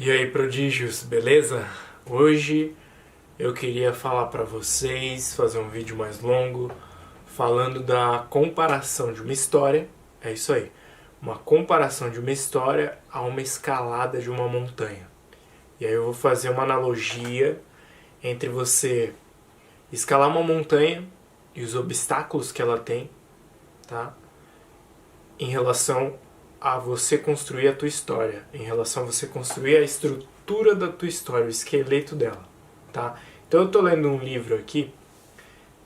E aí, prodígios, beleza? Hoje eu queria falar para vocês, fazer um vídeo mais longo, falando da comparação de uma história, é isso aí, uma comparação de uma história a uma escalada de uma montanha. E aí eu vou fazer uma analogia entre você escalar uma montanha e os obstáculos que ela tem, tá? Em relação a você construir a tua história, em relação a você construir a estrutura da tua história, o esqueleto dela, tá? Então eu tô lendo um livro aqui,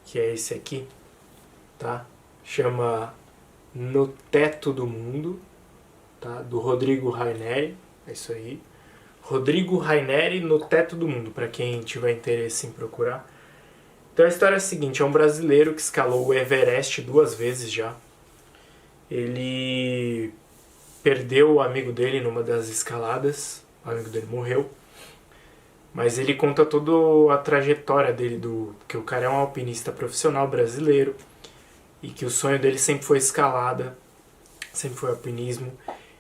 que é esse aqui, tá? Chama No Teto do Mundo, tá? Do Rodrigo Raineri, é isso aí. Rodrigo Raineri, No Teto do Mundo, para quem tiver interesse em procurar. Então a história é a seguinte, é um brasileiro que escalou o Everest 2 vezes já. Ele perdeu o amigo dele numa das escaladas, o amigo dele morreu, mas ele conta toda a trajetória dele, que o cara é um alpinista profissional brasileiro e que o sonho dele sempre foi escalada, sempre foi alpinismo,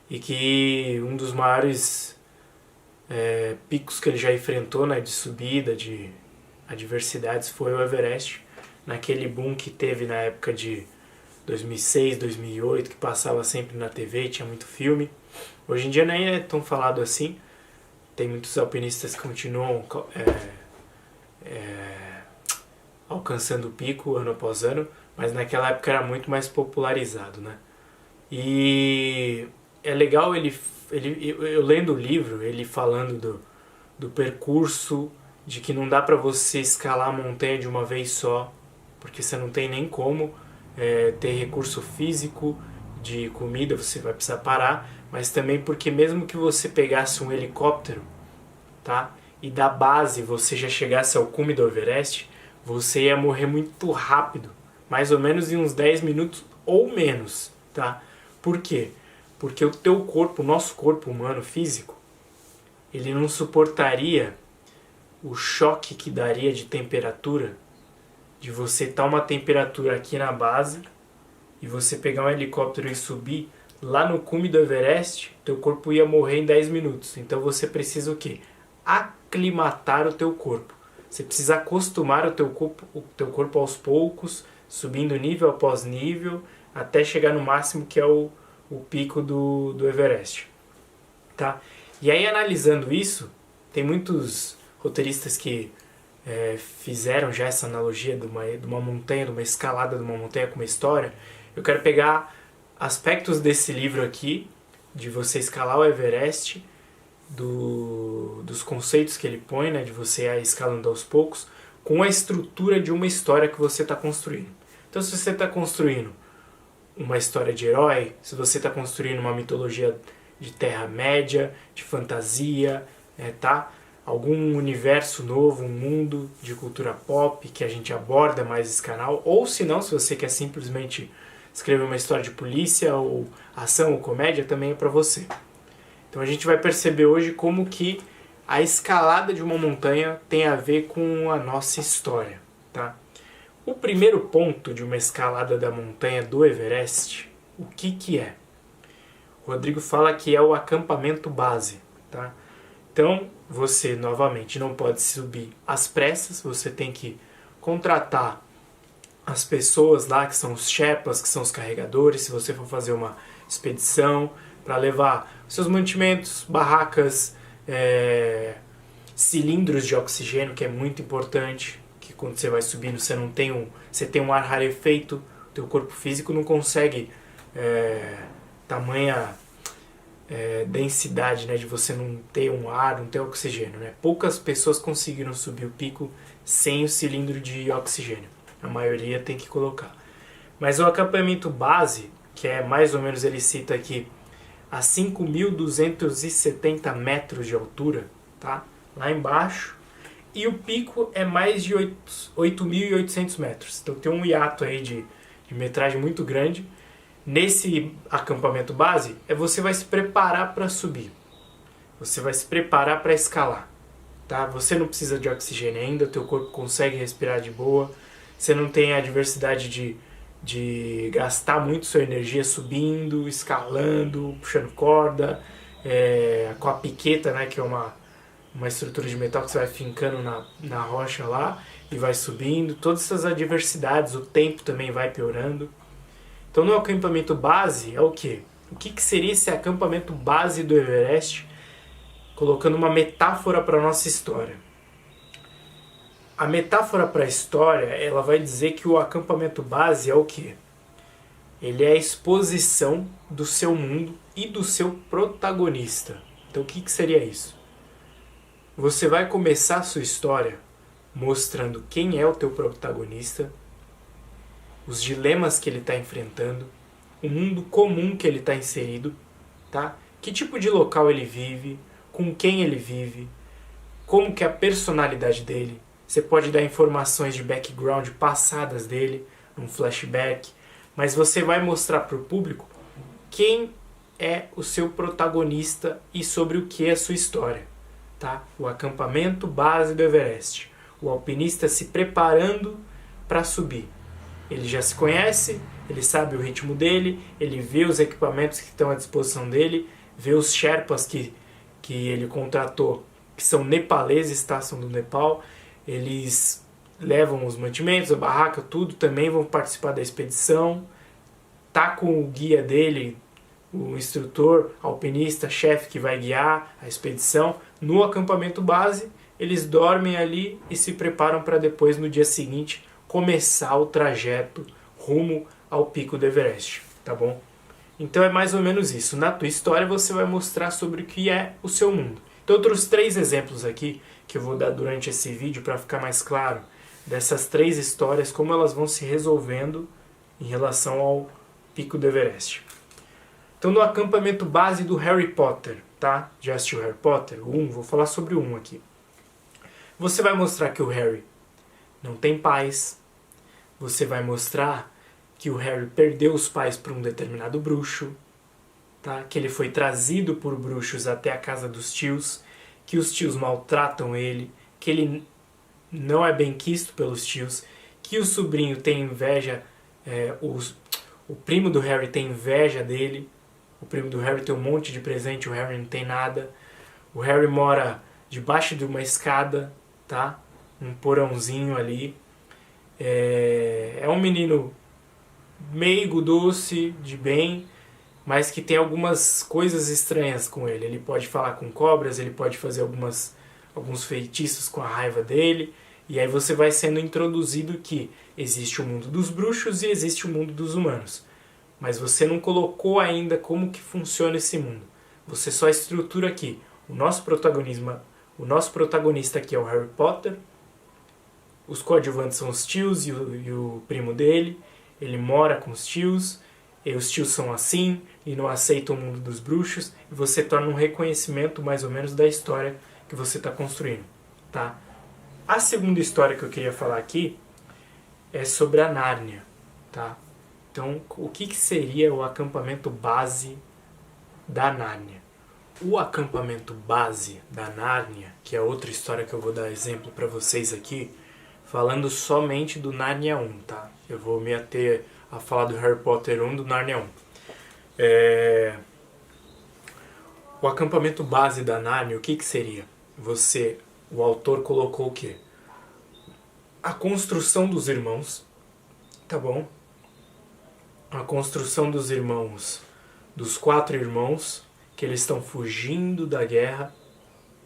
e que um dos maiores picos que ele já enfrentou, né, de subida, de adversidades, foi o Everest, naquele boom que teve na época de 2006, 2008, que passava sempre na TV, tinha muito filme. Hoje em dia nem é tão falado assim. Tem muitos alpinistas que continuam alcançando o pico ano após ano, mas naquela época era muito mais popularizado, né? E é legal eu lendo o livro, ele falando do percurso, de que não dá pra você escalar a montanha de uma vez só, porque você não tem nem como ter recurso físico de comida, você vai precisar parar, mas também porque mesmo que você pegasse um helicóptero, tá? E da base você já chegasse ao cume do Everest, você ia morrer muito rápido, mais ou menos em uns 10 minutos ou menos, tá? Por quê? Porque o teu corpo, o nosso corpo humano físico, ele não suportaria o choque que daria de temperatura, de você estar uma temperatura aqui na base e você pegar um helicóptero e subir lá no cume do Everest, teu corpo ia morrer em 10 minutos. Então você precisa o quê? Aclimatar o teu corpo. Você precisa acostumar o teu corpo aos poucos, subindo nível após nível, até chegar no máximo que é o pico do Everest. Tá? E aí, analisando isso, tem muitos roteiristas que fizeram já essa analogia de uma montanha, de uma escalada de uma montanha com uma história. Eu quero pegar aspectos desse livro aqui, de você escalar o Everest, dos conceitos que ele põe, né, de você ir escalando aos poucos, com a estrutura de uma história que você está construindo. Então, se você está construindo uma história de herói, se você está construindo uma mitologia de Terra-média, de fantasia, tá? Algum universo novo, um mundo de cultura pop que a gente aborda mais esse canal, ou se não, se você quer simplesmente escrever uma história de polícia ou ação ou comédia, também é para você. Então a gente vai perceber hoje como que a escalada de uma montanha tem a ver com a nossa história, tá? O primeiro ponto de uma escalada da montanha do Everest, o que é? O Rodrigo fala que é o acampamento base, tá? Então, você, novamente, não pode subir às pressas, você tem que contratar as pessoas lá, que são os Sherpas, que são os carregadores, se você for fazer uma expedição, para levar seus mantimentos, barracas, cilindros de oxigênio, que é muito importante, que quando você vai subindo você tem um ar rarefeito, o teu corpo físico não consegue tamanha densidade, né, de você não ter um ar, não ter oxigênio, né? Poucas pessoas conseguiram subir o pico sem o cilindro de oxigênio. A maioria tem que colocar. Mas o acampamento base, que é mais ou menos, ele cita aqui, a 5.270 metros de altura, tá? Lá embaixo. E o pico é mais de 8.800 metros. Então tem um hiato aí de metragem muito grande. Nesse acampamento base, você vai se preparar para subir. Você vai se preparar para escalar. Tá? Você não precisa de oxigênio ainda, teu corpo consegue respirar de boa. Você não tem a adversidade de gastar muito sua energia subindo, escalando, puxando corda, com a piqueta, né, que é uma estrutura de metal que você vai fincando na rocha lá e vai subindo. Todas essas adversidades, o tempo também vai piorando. Então no acampamento base é o quê? O que seria esse acampamento base do Everest? Colocando uma metáfora para a nossa história. A metáfora para a história, ela vai dizer que o acampamento base é o quê? Ele é a exposição do seu mundo e do seu protagonista. Então o que seria isso? Você vai começar a sua história mostrando quem é o teu protagonista, os dilemas que ele está enfrentando, o mundo comum que ele está inserido, tá? Que tipo de local ele vive, com quem ele vive, como que é a personalidade dele. Você pode dar informações de background passadas dele, um flashback, mas você vai mostrar para o público quem é o seu protagonista e sobre o que é a sua história. Tá? O acampamento base do Everest. O alpinista se preparando para subir. Ele já se conhece, ele sabe o ritmo dele, ele vê os equipamentos que estão à disposição dele, vê os Sherpas que ele contratou, que são nepaleses, tá? São do Nepal. Eles levam os mantimentos, a barraca, tudo, também vão participar da expedição. Tá com o guia dele, o instrutor, alpinista, chefe que vai guiar a expedição. No acampamento base, eles dormem ali e se preparam para depois, no dia seguinte, começar o trajeto rumo ao pico do Everest, tá bom? Então é mais ou menos isso. Na tua história você vai mostrar sobre o que é o seu mundo. Então eu trouxe 3 exemplos aqui que eu vou dar durante esse vídeo para ficar mais claro dessas 3 histórias, como elas vão se resolvendo em relação ao pico do Everest. Então no acampamento base do Harry Potter, tá? Já assistiu Harry Potter? O 1, vou falar sobre o 1 aqui. Você vai mostrar que o Harry não tem pais. Você vai mostrar que o Harry perdeu os pais por um determinado bruxo, tá? Que ele foi trazido por bruxos até a casa dos tios, que os tios maltratam ele, que ele não é bem quisto pelos tios, que o sobrinho tem inveja, o primo do Harry tem inveja dele. O primo do Harry tem um monte de presente, o Harry não tem nada. O Harry mora debaixo de uma escada, tá? Um porãozinho ali. É um menino meigo, doce, de bem, mas que tem algumas coisas estranhas com ele. Ele pode falar com cobras, ele pode fazer alguns feitiços com a raiva dele. E aí você vai sendo introduzido que existe o mundo dos bruxos e existe o mundo dos humanos. Mas você não colocou ainda como que funciona esse mundo. Você só estrutura aqui. O nosso protagonista aqui é o Harry Potter. Os coadjuvantes são os tios e o primo dele. Ele mora com os tios. E os tios são assim e não aceitam o mundo dos bruxos. E você torna um reconhecimento mais ou menos da história que você está construindo. Tá? A segunda história que eu queria falar aqui é sobre a Nárnia. Tá? Então, o que seria o acampamento base da Nárnia? O acampamento base da Nárnia, que é outra história que eu vou dar exemplo para vocês aqui, falando somente do Nárnia 1, tá? Eu vou me ater a falar do Harry Potter 1, do Nárnia 1. O acampamento base da Nárnia, o que seria? O autor colocou o quê? A construção dos irmãos, tá bom? A construção dos irmãos, dos 4 irmãos, que eles estão fugindo da guerra,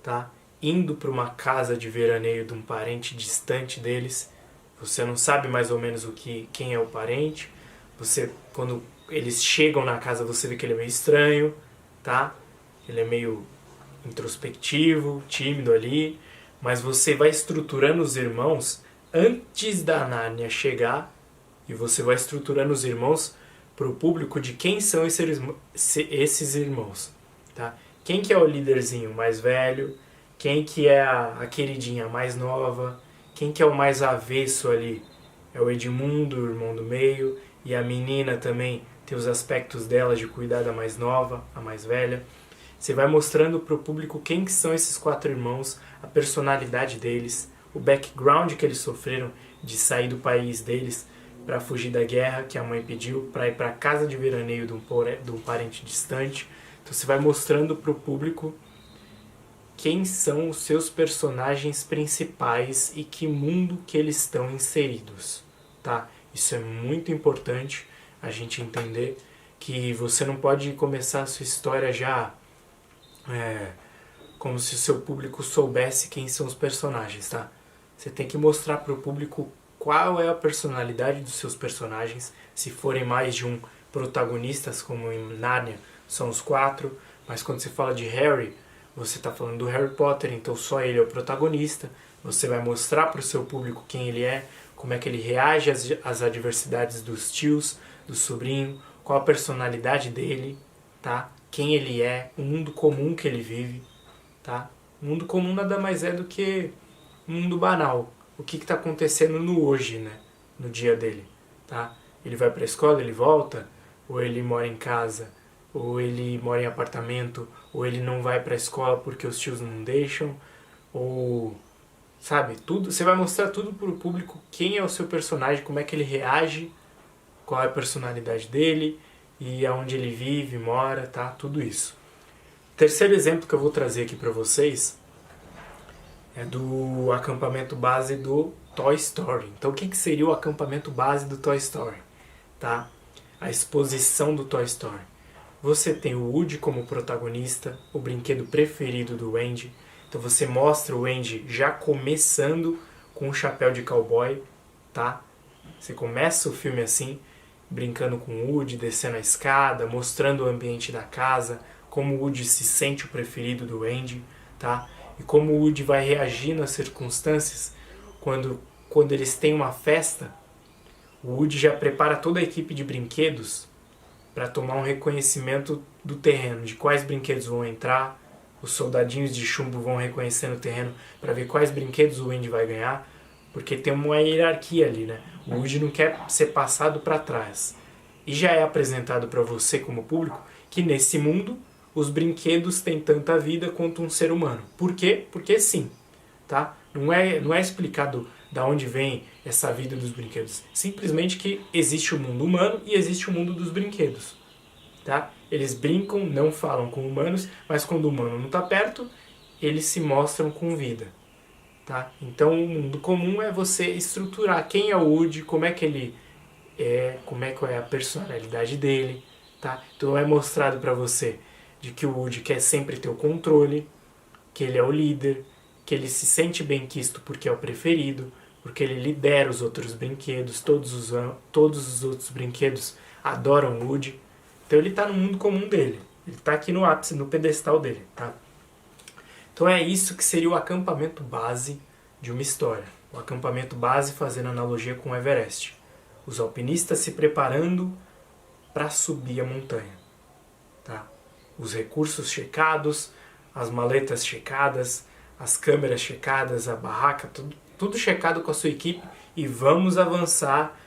tá? Indo para uma casa de veraneio de um parente distante deles. Você não sabe mais ou menos quem é o parente. Quando eles chegam na casa, você vê que ele é meio estranho, tá? Ele é meio introspectivo, tímido ali, mas você vai estruturando os irmãos antes da Nárnia chegar. E você vai estruturando os irmãos para o público de quem são esses irmãos. Tá? Quem que é o líderzinho mais velho? Quem que é a queridinha mais nova? Quem que é o mais avesso ali? É o Edmundo, o irmão do meio. E a menina também tem os aspectos dela de cuidar da mais nova, a mais velha. Você vai mostrando para o público quem que são esses 4 irmãos, a personalidade deles, o background que eles sofreram de sair do país deles para fugir da guerra que a mãe pediu, para ir para a casa de veraneio de um parente distante. Então você vai mostrando para o público quem são os seus personagens principais e que mundo que eles estão inseridos, tá? Isso é muito importante a gente entender, que você não pode começar a sua história já como se o seu público soubesse quem são os personagens, tá? Você tem que mostrar para o público qual é a personalidade dos seus personagens. Se forem mais de um protagonistas, como em Nárnia, são os 4, mas quando você fala de Harry, você está falando do Harry Potter, então só ele é o protagonista. Você vai mostrar para o seu público quem ele é, como é que ele reage às adversidades dos tios, do sobrinho, qual a personalidade dele, tá? Quem ele é, o mundo comum que ele vive, tá? O mundo comum nada mais é do que um mundo banal. O que está acontecendo no hoje, né? No dia dele, tá? Ele vai para a escola, ele volta, ou ele mora em casa, ou ele mora em apartamento, ou ele não vai para a escola porque os tios não deixam, ou sabe, tudo, você vai mostrar tudo para o público, quem é o seu personagem, como é que ele reage, qual é a personalidade dele e aonde ele vive, mora, tá? Tudo isso. Terceiro exemplo que eu vou trazer aqui para vocês é do acampamento base do Toy Story. Então, o que seria o acampamento base do Toy Story? Tá? A exposição do Toy Story. Você tem o Woody como protagonista, o brinquedo preferido do Andy. Então você mostra o Andy já começando com um chapéu de cowboy, tá? Você começa o filme assim, brincando com o Woody, descendo a escada, mostrando o ambiente da casa, como o Woody se sente o preferido do Andy, tá? E como o Woody vai reagir nas circunstâncias quando eles têm uma festa. O Woody já prepara toda a equipe de brinquedos para tomar um reconhecimento do terreno, de quais brinquedos vão entrar. Os soldadinhos de chumbo vão reconhecendo o terreno para ver quais brinquedos o Andy vai ganhar, porque tem uma hierarquia ali, né? O Woody não quer ser passado para trás. E já é apresentado para você como público que nesse mundo os brinquedos têm tanta vida quanto um ser humano. Por quê? Porque sim, tá? Não é explicado da onde vem essa vida dos brinquedos. Simplesmente que existe o mundo humano e existe o mundo dos brinquedos, tá? Eles brincam, não falam com humanos, mas quando o humano não está perto, eles se mostram com vida, tá? Então o mundo comum é você estruturar quem é o Woody, como é que ele é, como é que é a personalidade dele, tá? Então é mostrado para você de que o Woody quer sempre ter o controle, que ele é o líder, que ele se sente bem quisto porque é o preferido, porque ele lidera os outros brinquedos, todos os outros brinquedos adoram o Woody. Então ele está no mundo comum dele, ele está aqui no ápice, no pedestal dele, tá? Então é isso que seria o acampamento base de uma história. O acampamento base fazendo analogia com o Everest. Os alpinistas se preparando para subir a montanha, tá? Os recursos checados, as maletas checadas, as câmeras checadas, a barraca, tudo checado com a sua equipe, e vamos avançar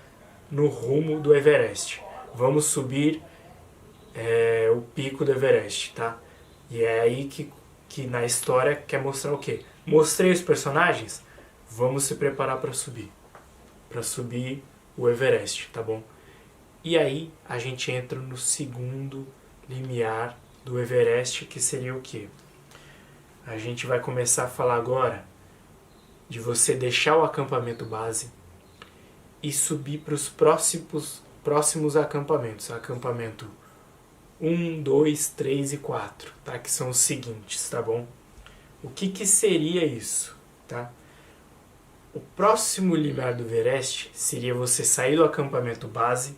no rumo do Everest. Vamos subir o pico do Everest, tá? E é aí que na história quer mostrar o quê? Mostrei os personagens, vamos se preparar para subir o Everest, tá bom? E aí a gente entra no segundo limiar do Everest, que seria o quê? A gente vai começar a falar agora de você deixar o acampamento base e subir para os próximos acampamentos. Acampamento 1, 2, 3 e 4, tá? Que são os seguintes, tá bom? O que seria isso, tá? O próximo limiar do Everest seria você sair do acampamento base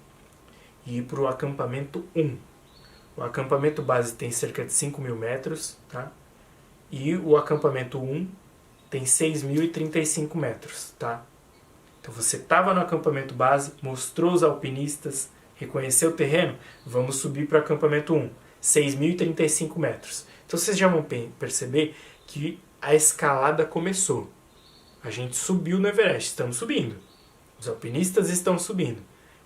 e ir para o acampamento 1. O acampamento base tem cerca de 5.000 metros, tá? E o acampamento 1 tem 6.035 metros, tá? Então você estava no acampamento base, mostrou os alpinistas, reconheceu o terreno, vamos subir para o acampamento 1, 6.035 metros. Então vocês já vão perceber que a escalada começou. A gente subiu no Everest, estamos subindo. Os alpinistas estão subindo.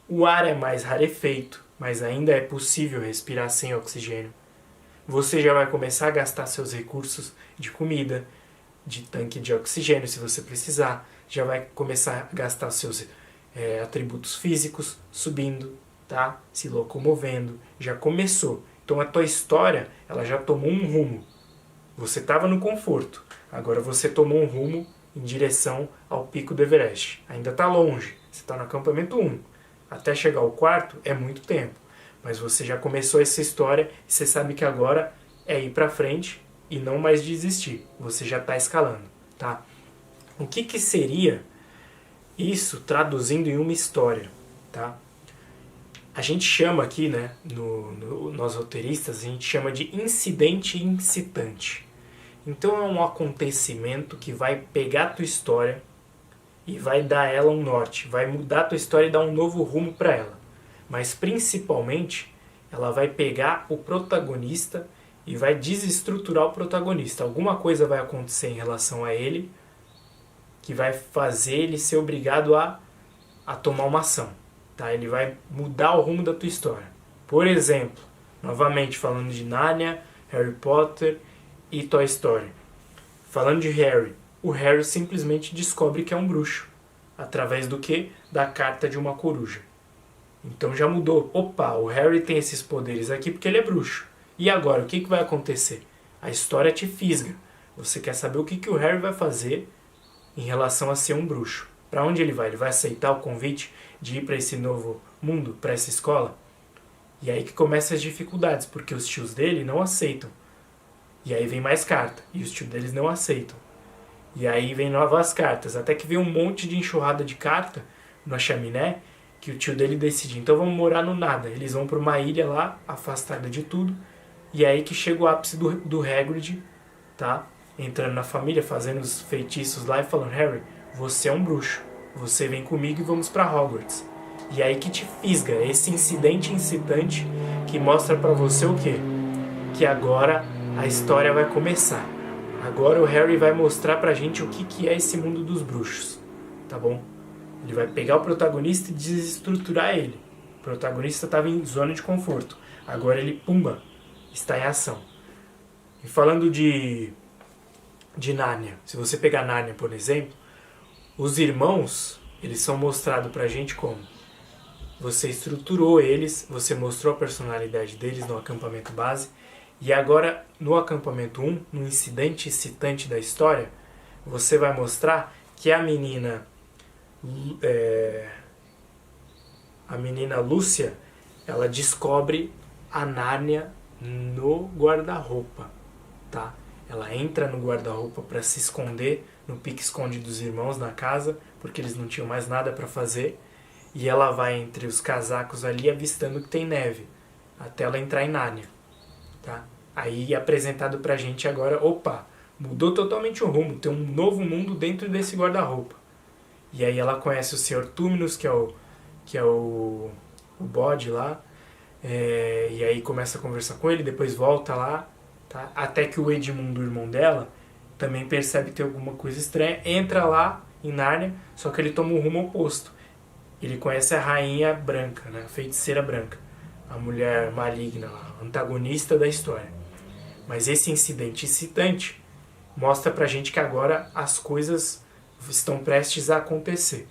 O ar é mais rarefeito, mas ainda é possível respirar sem oxigênio. Você já vai começar a gastar seus recursos de comida, de tanque de oxigênio se você precisar. Já vai começar a gastar seus atributos físicos subindo, tá? Se locomovendo. Já começou. Então a tua história, ela já tomou um rumo. Você estava no conforto, agora você tomou um rumo em direção ao pico do Everest. Ainda está longe, você está no acampamento 1. Até chegar ao quarto é muito tempo, mas você já começou essa história e você sabe que agora é ir para frente e não mais desistir. Você já está escalando, tá? O que seria isso traduzindo em uma história, tá? A gente chama aqui, né, nós roteiristas, a gente chama de incidente incitante. Então é um acontecimento que vai pegar a tua história e vai dar ela um norte, vai mudar a tua história e dar um novo rumo para ela. Mas principalmente, ela vai pegar o protagonista e vai desestruturar o protagonista. Alguma coisa vai acontecer em relação a ele que vai fazer ele ser obrigado a tomar uma ação. Tá? Ele vai mudar o rumo da tua história. Por exemplo, novamente falando de Nárnia, Harry Potter e Toy Story. Falando de Harry, o Harry simplesmente descobre que é um bruxo. Através do quê? Da carta de uma coruja. Então já mudou. Opa, o Harry tem esses poderes aqui porque ele é bruxo. E agora, o que vai acontecer? A história te fisga. Você quer saber o que o Harry vai fazer em relação a ser um bruxo. Para onde ele vai? Ele vai aceitar o convite de ir para esse novo mundo, para essa escola? E aí que começam as dificuldades, porque os tios dele não aceitam. E aí vem mais carta, e os tios deles não aceitam. E aí vem novas cartas, até que vem um monte de enxurrada de carta na chaminé, que o tio dele decide, então vamos morar no nada. Eles vão para uma ilha lá, afastada de tudo, e é aí que chega o ápice do Hagrid, tá? Entrando na família, fazendo os feitiços lá e falando, Harry, você é um bruxo, você vem comigo e vamos para Hogwarts. E é aí que te fisga, esse incidente incitante que mostra para você o quê? Que agora a história vai começar. Agora o Harry vai mostrar pra gente o que é esse mundo dos bruxos, tá bom? Ele vai pegar o protagonista e desestruturar ele. O protagonista estava em zona de conforto. Agora ele, pumba, está em ação. E falando de Nárnia, se você pegar Nárnia, por exemplo, os irmãos, eles são mostrados pra gente como? Você estruturou eles, você mostrou a personalidade deles no acampamento base, e agora no acampamento 1, no incidente excitante da história, você vai mostrar que a menina Lúcia, ela descobre a Nárnia no guarda-roupa, tá? Ela entra no guarda-roupa para se esconder no pique-esconde dos irmãos na casa, porque eles não tinham mais nada para fazer, e ela vai entre os casacos ali avistando que tem neve, até ela entrar em Nárnia, tá? Aí é apresentado pra gente agora, opa, mudou totalmente o rumo, tem um novo mundo dentro desse guarda-roupa. E aí ela conhece o Sr. Túminos, que é o bode lá, e aí começa a conversar com ele, depois volta lá, tá? Até que o Edmundo, o irmão dela, também percebe que tem alguma coisa estranha, entra lá em Nárnia, só que ele toma um rumo oposto. Ele conhece a rainha branca, né? A feiticeira branca, a mulher maligna lá, antagonista da história. Mas esse incidente excitante mostra pra gente que agora as coisas estão prestes a acontecer.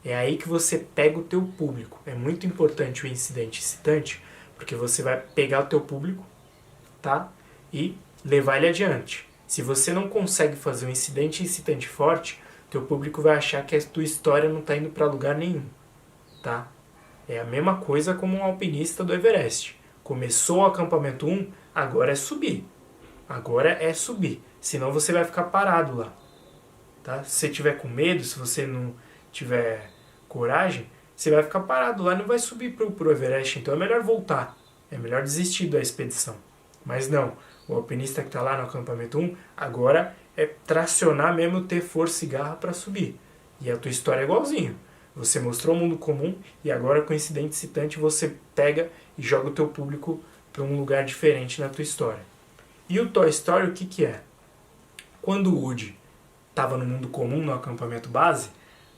É aí que você pega o teu público. É muito importante o incidente excitante, porque você vai pegar o teu público, tá? E levar ele adiante. Se você não consegue fazer um incidente excitante forte, teu público vai achar que a tua história não está indo para lugar nenhum, tá? É a mesma coisa como um alpinista do Everest. Começou o acampamento 1, agora é subir. Agora é subir. Senão você vai ficar parado lá. Tá? Se você tiver com medo, se você não tiver coragem, você vai ficar parado lá e não vai subir pro Everest. Então é melhor voltar. É melhor desistir da expedição. Mas não. O alpinista que está lá no acampamento 1, agora é tracionar mesmo, ter força e garra para subir. E a tua história é igualzinho. Você mostrou o mundo comum e agora com incidente excitante você pega e joga o teu público para um lugar diferente na tua história. E o Toy Story, o que é? Quando o Woody estava no mundo comum, no acampamento base,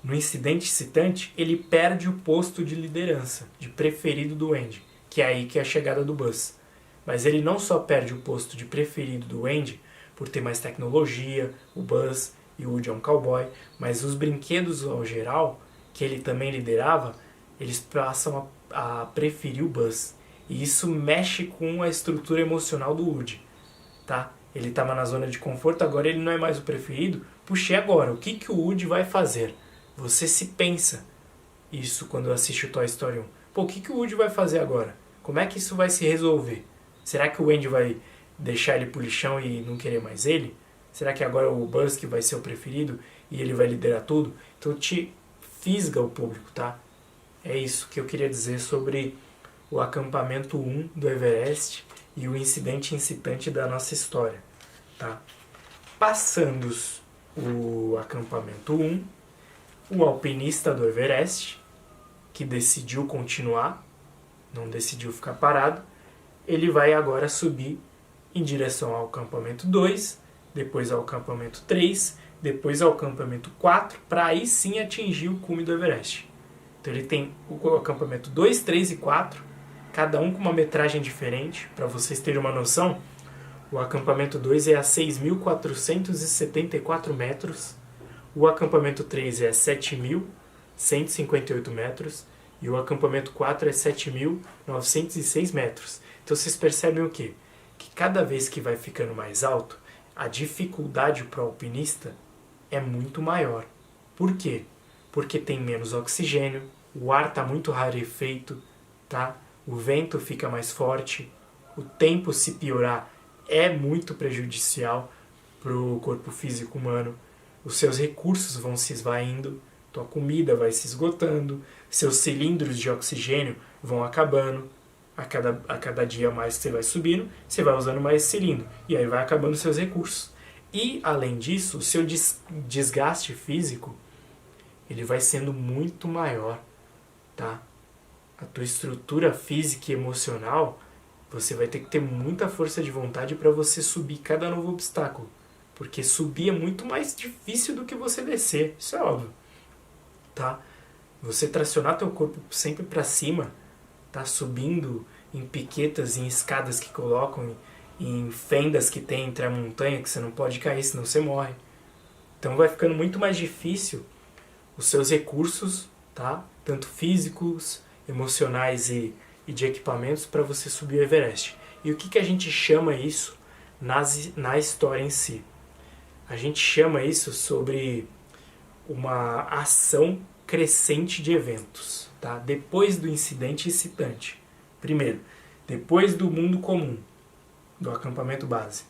no incidente excitante, ele perde o posto de liderança, de preferido do Andy, que é aí que é a chegada do Buzz. Mas ele não só perde o posto de preferido do Andy, por ter mais tecnologia, o Buzz e o Woody é um cowboy, mas os brinquedos ao geral, que ele também liderava, eles passam a preferir o Buzz. E isso mexe com a estrutura emocional do Woody, tá? Ele estava na zona de conforto, agora ele não é mais o preferido. Puxei agora, o que o Woody vai fazer? Você se pensa isso quando assiste o Toy Story 1. Pô, o que o Woody vai fazer agora? Como é que isso vai se resolver? Será que o Andy vai deixar ele pro lixão e não querer mais ele? Será que agora o Buzz que vai ser o preferido e ele vai liderar tudo? Então te fisga o público, tá? É isso que eu queria dizer sobre o acampamento 1 do Everest e o incidente incitante da nossa história, tá? Passando o acampamento 1, o alpinista do Everest, que decidiu continuar, não decidiu ficar parado, ele vai agora subir em direção ao acampamento 2, depois ao acampamento 3, depois ao acampamento 4, para aí sim atingir o cume do Everest. Então ele tem o acampamento 2, 3 e 4, cada um com uma metragem diferente. Para vocês terem uma noção, o acampamento 2 é a 6.474 metros, o acampamento 3 é a 7.158 metros e o acampamento 4 é 7.906 metros. Então vocês percebem o quê? Que cada vez que vai ficando mais alto, a dificuldade para o alpinista é muito maior. Por quê? Porque tem menos oxigênio, o ar está muito rarefeito, tá? O vento fica mais forte, o tempo se piorar é muito prejudicial para o corpo físico humano, os seus recursos vão se esvaindo, tua comida vai se esgotando, seus cilindros de oxigênio vão acabando, a cada dia mais que você vai subindo, você vai usando mais cilindro, e aí vai acabando seus recursos. E, além disso, o seu desgaste físico, ele vai sendo muito maior, tá? A tua estrutura física e emocional, você vai ter que ter muita força de vontade para você subir cada novo obstáculo. Porque subir é muito mais difícil do que você descer, isso é óbvio, tá? Você tracionar teu corpo sempre para cima, tá? Subindo em piquetas, em escadas que colocam, em fendas que tem entre a montanha, que você não pode cair, senão você morre. Então vai ficando muito mais difícil os seus recursos, tá? Tanto físicos, emocionais e de equipamentos para você subir o Everest. E o que a gente chama isso na história em si? A gente chama isso sobre uma ação crescente de eventos, tá? Depois do incidente incitante. Primeiro, depois do mundo comum, do acampamento base.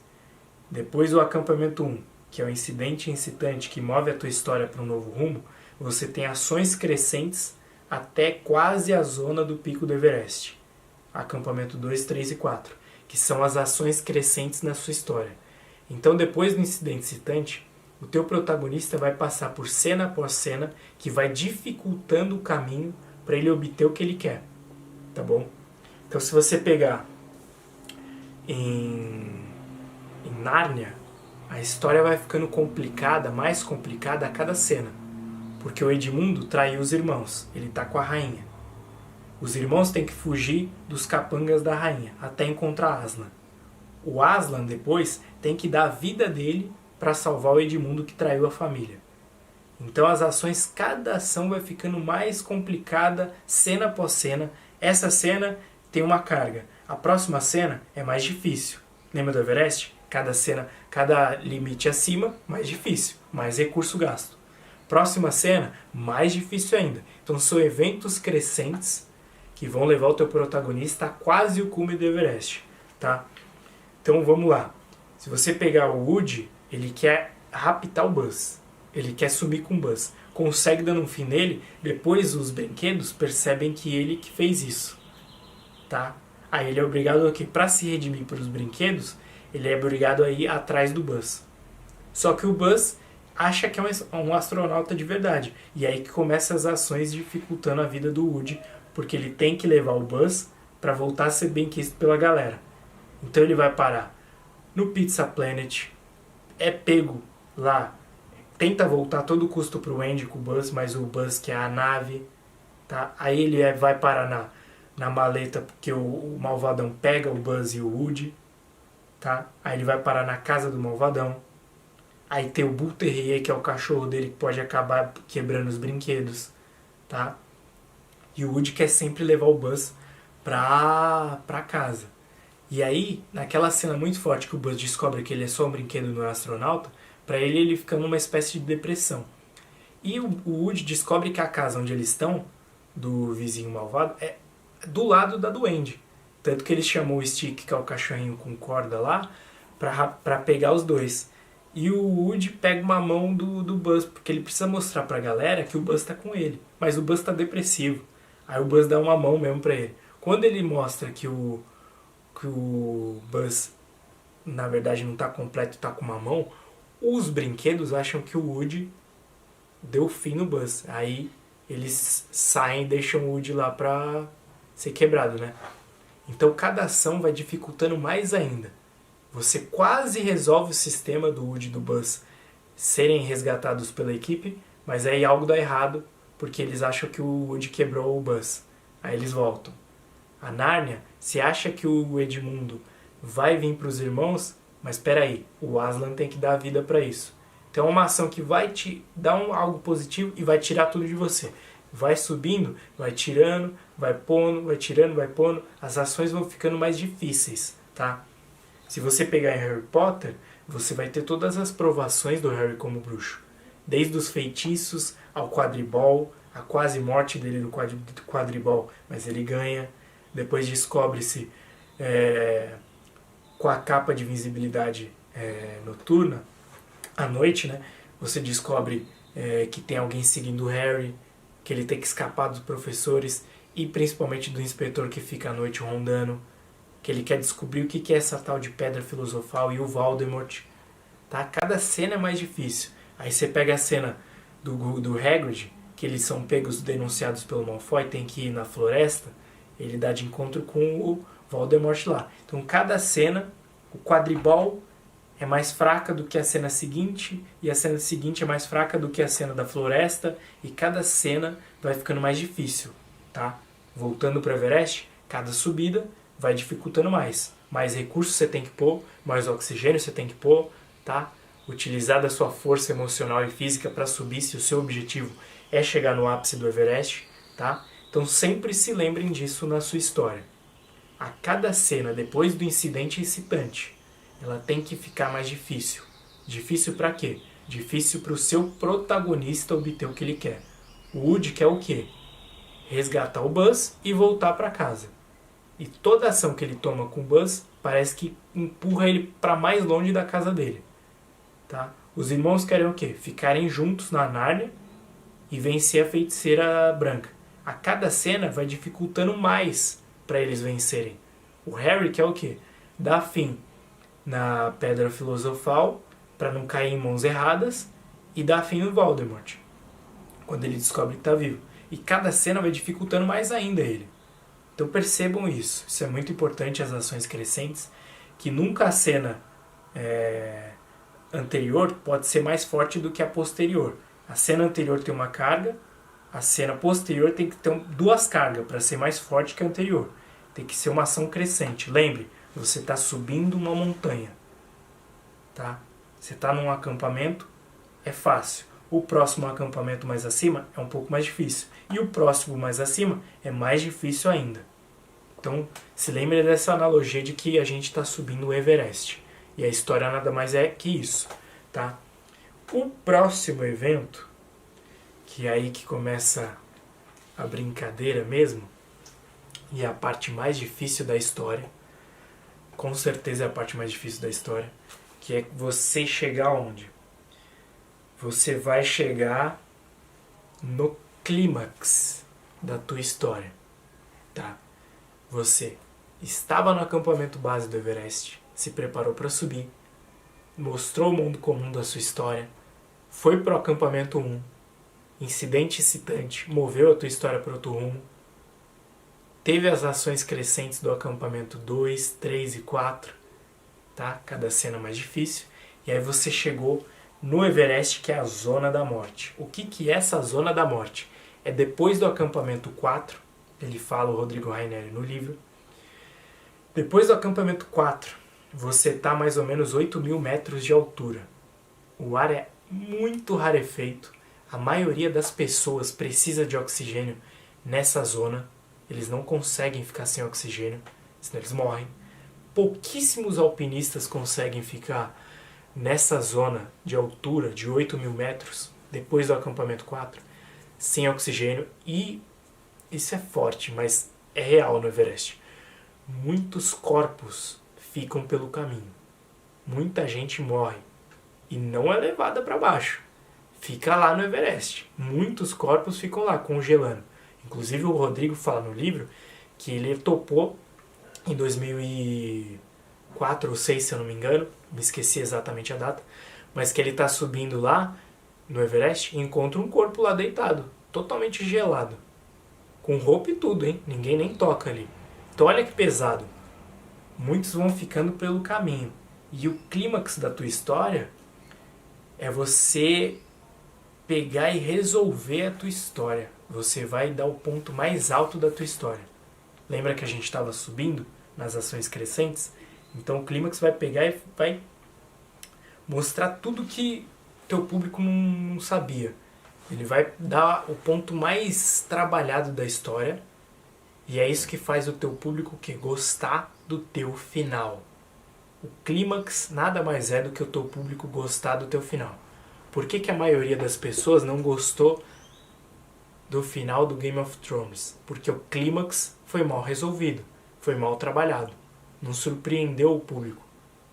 Depois do acampamento 1, que é o incidente incitante que move a tua história para um novo rumo, você tem ações crescentes até quase a zona do pico do Everest. Acampamento 2, 3 e 4, que são as ações crescentes na sua história. Então, depois do incidente excitante, o teu protagonista vai passar por cena após cena que vai dificultando o caminho para ele obter o que ele quer. Tá bom? Então, se você pegar em Nárnia, a história vai ficando complicada, mais complicada a cada cena. Porque o Edmundo traiu os irmãos, ele tá com a rainha. Os irmãos têm que fugir dos capangas da rainha, até encontrar Aslan. O Aslan, depois, tem que dar a vida dele para salvar o Edmundo que traiu a família. Então as ações, cada ação vai ficando mais complicada, cena após cena. Essa cena tem uma carga. A próxima cena é mais difícil. Lembra do Everest? Cada cena, cada limite acima, mais difícil, mais recurso gasto. Próxima cena, mais difícil ainda. Então são eventos crescentes que vão levar o teu protagonista a quase o cume do Everest, tá? Então vamos lá. Se você pegar o Woody, ele quer raptar o Buzz. Ele quer sumir com o Buzz. Consegue dando um fim nele, depois os brinquedos percebem que ele que fez isso, tá? Aí ele é obrigado a quê? Para se redimir pelos brinquedos, ele é obrigado a ir atrás do Buzz. Só que o Buzz acha que é um astronauta de verdade. E aí que começam as ações dificultando a vida do Woody, porque ele tem que levar o Buzz para voltar a ser bem quisto pela galera. Então ele vai parar no Pizza Planet, é pego lá, tenta voltar a todo custo pro Andy com o Buzz, mas o Buzz quer a nave, tá? Aí ele vai parar na maleta porque o Malvadão pega o Buzz e o Woody, tá? Aí ele vai parar na casa do Malvadão. Aí tem o Bull Terrier, que é o cachorro dele, que pode acabar quebrando os brinquedos, tá? E o Woody quer sempre levar o Buzz pra casa. E aí, naquela cena muito forte que o Buzz descobre que ele é só um brinquedo no astronauta, pra ele fica numa espécie de depressão. E o Woody descobre que a casa onde eles estão, do vizinho malvado, é do lado da Duende. Tanto que ele chamou o Stick, que é o cachorrinho com corda lá, pra pegar os dois. E o Woody pega uma mão do Buzz, porque ele precisa mostrar pra galera que o Buzz tá com ele. Mas o Buzz tá depressivo. Aí o Buzz dá uma mão mesmo pra ele. Quando ele mostra que o Buzz, na verdade, não tá completo, tá com uma mão, os brinquedos acham que o Woody deu fim no Buzz. Aí eles saem e deixam o Woody lá pra ser quebrado, né? Então cada ação vai dificultando mais ainda. Você quase resolve o sistema do Woody e do Buzz serem resgatados pela equipe, mas aí algo dá errado, porque eles acham que o Woody quebrou o Buzz. Aí eles voltam. A Nárnia se acha que o Edmundo vai vir para os irmãos, mas espera aí, o Aslan tem que dar a vida para isso. Então é uma ação que vai te dar algo positivo e vai tirar tudo de você. Vai subindo, vai tirando, vai pondo, vai tirando, vai pondo. As ações vão ficando mais difíceis, tá? Se você pegar em Harry Potter, você vai ter todas as provações do Harry como bruxo. Desde os feitiços ao quadribol, a quase morte dele no quadribol, mas ele ganha. Depois descobre-se com a capa de invisibilidade noturna, à noite, né? Você descobre que tem alguém seguindo o Harry, que ele tem que escapar dos professores e principalmente do inspetor que fica à noite rondando, que ele quer descobrir o que é essa tal de pedra filosofal e o Voldemort. Tá? Cada cena é mais difícil. Aí você pega a cena do Hagrid, que eles são pegos, denunciados pelo Malfoy, tem que ir na floresta, ele dá de encontro com o Voldemort lá. Então cada cena, o quadribol é mais fraca do que a cena seguinte, e a cena seguinte é mais fraca do que a cena da floresta, e cada cena vai ficando mais difícil, tá? Voltando para o Everest, cada subida vai dificultando mais. Mais recursos você tem que pôr, mais oxigênio você tem que pôr, tá? Utilizar da sua força emocional e física para subir se o seu objetivo é chegar no ápice do Everest, tá? Então sempre se lembrem disso na sua história. A cada cena, depois do incidente excitante, ela tem que ficar mais difícil. Difícil para quê? Difícil para o seu protagonista obter o que ele quer. O Woody quer o quê? Resgatar o Buzz e voltar para casa. E toda ação que ele toma com o Buzz parece que empurra ele para mais longe da casa dele. Tá? Os irmãos querem o quê? Ficarem juntos na Nárnia e vencer a feiticeira branca. A cada cena vai dificultando mais para eles vencerem. O Harry quer o quê? Dar fim na Pedra Filosofal para não cair em mãos erradas e dar fim no Voldemort quando ele descobre que está vivo. E cada cena vai dificultando mais ainda ele. Então percebam isso. Isso é muito importante, as ações crescentes, que nunca a cena anterior pode ser mais forte do que a posterior. A cena anterior tem uma carga, a cena posterior tem que ter duas cargas para ser mais forte que a anterior. Tem que ser uma ação crescente. Lembre, você está subindo uma montanha. Tá? Você está num acampamento, é fácil. O próximo acampamento mais acima é um pouco mais difícil. E o próximo mais acima é mais difícil ainda. Então, se lembre dessa analogia de que a gente está subindo o Everest. E a história nada mais é que isso. Tá? O próximo evento, que é aí que começa a brincadeira mesmo, e é a parte mais difícil da história, com certeza é a parte mais difícil da história, que é você chegar onde? Você vai chegar no clímax da tua história, tá? Você estava no acampamento base do Everest, se preparou para subir, mostrou o mundo comum da sua história, foi pro acampamento 1, incidente excitante, moveu a tua história para outro rumo, teve as ações crescentes do acampamento 2, 3 e 4, tá? Cada cena mais difícil, e aí você chegou no Everest, que é a Zona da Morte. O que é essa Zona da Morte? É depois do acampamento 4, ele fala, o Rodrigo Raineri no livro. Depois do acampamento 4, você está a mais ou menos 8.000 metros de altura. O ar é muito rarefeito. A maioria das pessoas precisa de oxigênio nessa zona. Eles não conseguem ficar sem oxigênio, senão eles morrem. Pouquíssimos alpinistas conseguem ficar nessa zona de altura de 8.000 metros, depois do acampamento 4, sem oxigênio. E isso é forte, mas é real no Everest. Muitos corpos ficam pelo caminho. Muita gente morre e não é levada para baixo. Fica lá no Everest. Muitos corpos ficam lá, congelando. Inclusive o Rodrigo fala no livro que ele topou em 2004 ou 2006, se eu não me engano, me esqueci exatamente a data, mas que ele está subindo lá no Everest e encontra um corpo lá deitado, totalmente gelado, com roupa e tudo, hein? Ninguém nem toca ali. Então olha que pesado. Muitos vão ficando pelo caminho. E o clímax da tua história é você pegar e resolver a tua história. Você vai dar o ponto mais alto da tua história. Lembra que a gente estava subindo nas ações crescentes? Então o clímax vai pegar e vai mostrar tudo que teu público não sabia. Ele vai dar o ponto mais trabalhado da história. E é isso que faz o teu público gostar do teu final. O clímax nada mais é do que o teu público gostar do teu final. Por que a maioria das pessoas não gostou do final do Game of Thrones? Porque o clímax foi mal resolvido, foi mal trabalhado, não surpreendeu o público,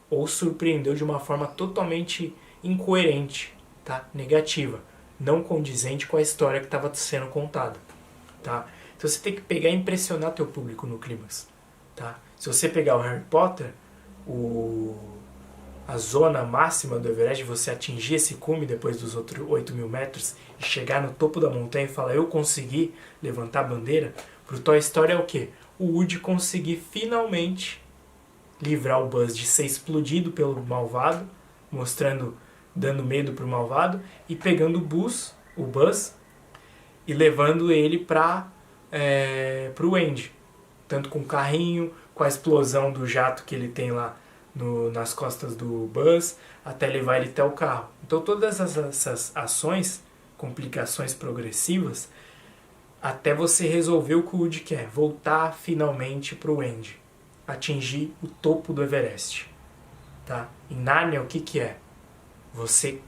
ou surpreendeu de uma forma totalmente incoerente, tá? Negativa, não condizente com a história que estava sendo contada, tá? Então você tem que pegar e impressionar teu público no clímax, tá? Se você pegar o Harry Potter, a zona máxima do Everest, você atingir esse cume depois dos outros 8.000 metros e chegar no topo da montanha e falar, eu consegui levantar a bandeira, pro Toy Story é o quê? O Woody conseguir finalmente livrar o Buzz de ser explodido pelo malvado, dando medo pro malvado, e pegando o Buzz, e levando ele pro Andy. Tanto com o carrinho, com a explosão do jato que ele tem lá nas costas do Buzz, até levar ele até o carro. Então todas essas ações, complicações progressivas, até você resolver o que o Woody quer, voltar finalmente pro Andy, atingir o topo do Everest. Tá? Em Nárnia, o que é? Você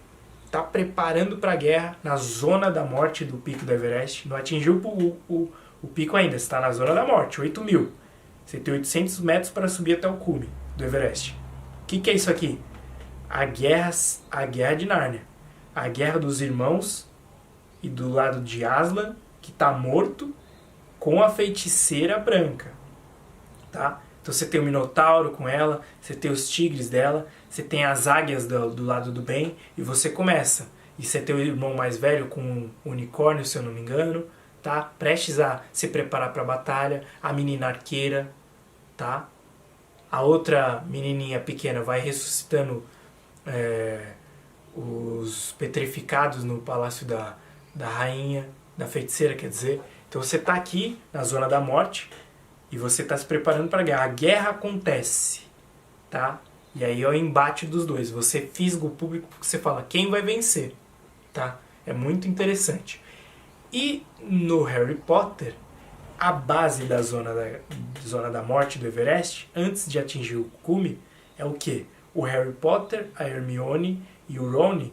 está preparando para a guerra na zona da morte do pico do Everest, não atingiu o pico ainda, você está na zona da morte, 8.000. Você tem 800 metros para subir até o cume do Everest. O que é isso aqui? A guerra de Nárnia. A guerra dos irmãos e do lado de Aslan, que está morto, com a feiticeira branca. Tá? Então você tem o Minotauro com ela, você tem os tigres dela, você tem as águias do lado do bem, e você começa. E você tem o irmão mais velho com um unicórnio, se eu não me engano, tá? Prestes a se preparar para a batalha, a menina arqueira, tá? A outra menininha pequena vai ressuscitando os petrificados no palácio da rainha, da feiticeira, quer dizer. Então você está aqui na zona da morte e você está se preparando para a guerra. A guerra acontece, tá? E aí é o embate dos dois. Você fisga o público porque você fala quem vai vencer, tá? É muito interessante. E no Harry Potter, a base da zona da morte do Everest, antes de atingir o cume, é o quê? O Harry Potter, a Hermione e o Ron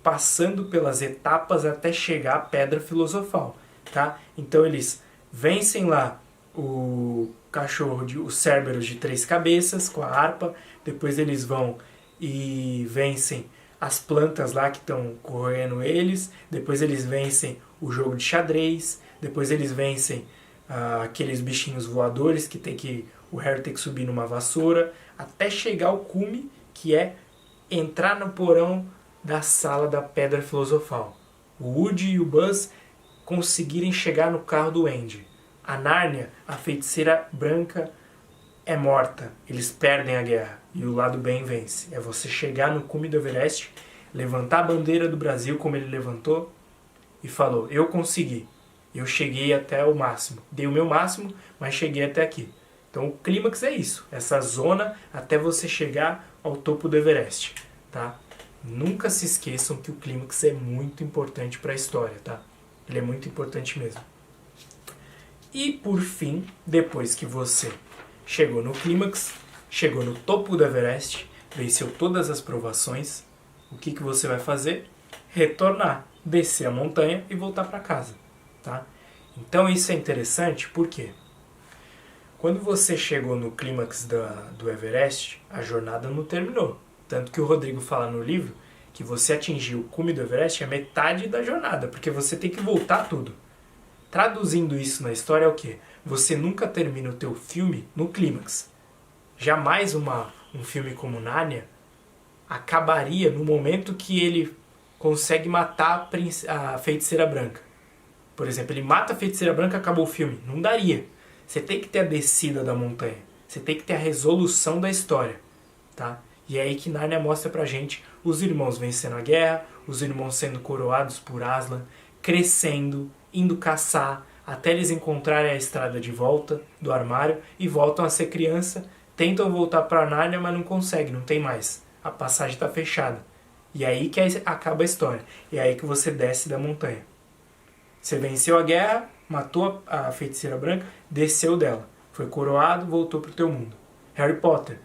passando pelas etapas até chegar à Pedra Filosofal, tá? Então eles vencem lá o cachorro, o Cerberus de 3 cabeças com a harpa, depois eles vão e vencem as plantas lá que estão corroendo eles, depois eles vencem o jogo de xadrez, depois eles vencem aqueles bichinhos voadores que o Harry tem que subir numa vassoura, até chegar ao cume, que é entrar no porão da sala da Pedra Filosofal. O Woody e o Buzz conseguirem chegar no carro do Andy. A Nárnia, a feiticeira branca, é morta. Eles perdem a guerra e o lado bem vence. É você chegar no cume do Everest, levantar a bandeira do Brasil como ele levantou e falou, eu consegui. Eu cheguei até o máximo. Dei o meu máximo, mas cheguei até aqui. Então o clímax é isso. Essa zona até você chegar ao topo do Everest. Tá? Nunca se esqueçam que o clímax é muito importante para a história. Tá? Ele é muito importante mesmo. E por fim, depois que você chegou no clímax, chegou no topo do Everest, venceu todas as provações, o que você vai fazer? Retornar, descer a montanha e voltar para casa, tá? Então isso é interessante porque quando você chegou no clímax do Everest, a jornada não terminou. Tanto que o Rodrigo fala no livro que você atingir o cume do Everest é metade da jornada, porque você tem que voltar tudo. Traduzindo isso na história é o quê? Você nunca termina o teu filme no clímax. Jamais um filme como Nárnia acabaria no momento que ele consegue matar a Feiticeira Branca. Por exemplo, ele mata a Feiticeira Branca, acabou o filme. Não daria. Você tem que ter a descida da montanha. Você tem que ter a resolução da história. Tá? E é aí que Nárnia mostra pra gente os irmãos vencendo a guerra, os irmãos sendo coroados por Aslan, crescendo, indo caçar, até eles encontrarem a estrada de volta do armário e voltam a ser criança, tentam voltar pra Nárnia, mas não conseguem, não tem mais. A passagem está fechada. E é aí que acaba a história. E é aí que você desce da montanha. Você venceu a guerra, matou a Feiticeira Branca, desceu dela. Foi coroado, voltou pro teu mundo. Harry Potter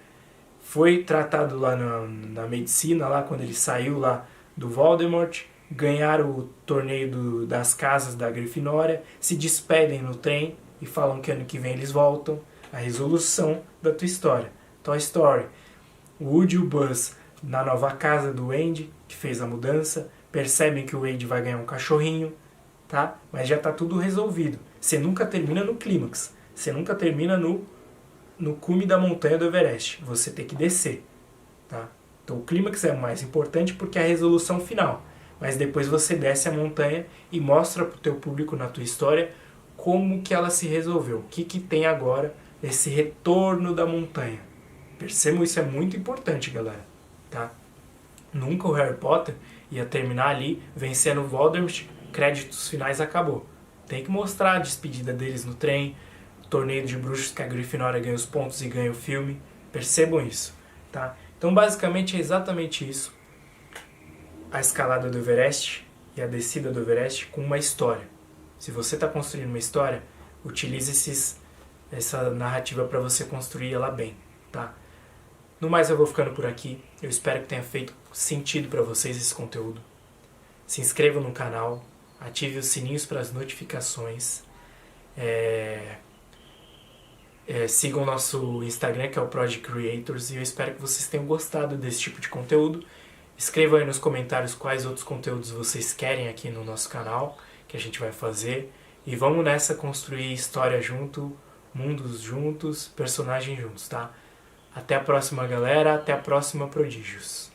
foi tratado lá na medicina, lá quando ele saiu lá do Voldemort, ganharam o torneio das casas da Grifinória, se despedem no trem e falam que ano que vem eles voltam. A resolução da tua história. Toy Story. O Woody e o Buzz na nova casa do Andy, que fez a mudança, percebem que o Andy vai ganhar um cachorrinho, tá? Mas já está tudo resolvido. Você nunca termina no clímax. Você nunca termina no cume da montanha do Everest. Você tem que descer, tá? Então o clímax é o mais importante porque é a resolução final. Mas depois você desce a montanha e mostra para o teu público na tua história como que ela se resolveu. O que tem agora nesse retorno da montanha. Percebam, isso é muito importante, galera. Tá? Nunca o Harry Potter ia terminar ali vencendo o Voldemort, créditos finais, acabou. Tem que mostrar a despedida deles no trem, torneio de bruxos que a Grifinória ganha os pontos e ganha o filme. Percebam isso. Tá? Então basicamente é exatamente isso. A escalada do Everest e a descida do Everest com uma história. Se você está construindo uma história, utilize essa narrativa para você construir ela bem. Tá? No mais, eu vou ficando por aqui. Eu espero que tenha feito sentido para vocês esse conteúdo. Se inscrevam no canal, ative os sininhos para as notificações. Sigam o nosso Instagram, que é o Project Creators, e eu espero que vocês tenham gostado desse tipo de conteúdo. Escrevam aí nos comentários quais outros conteúdos vocês querem aqui no nosso canal, que a gente vai fazer. E vamos nessa construir história junto, mundos juntos, personagens juntos, tá? Até a próxima, galera. Até a próxima, Prodígios.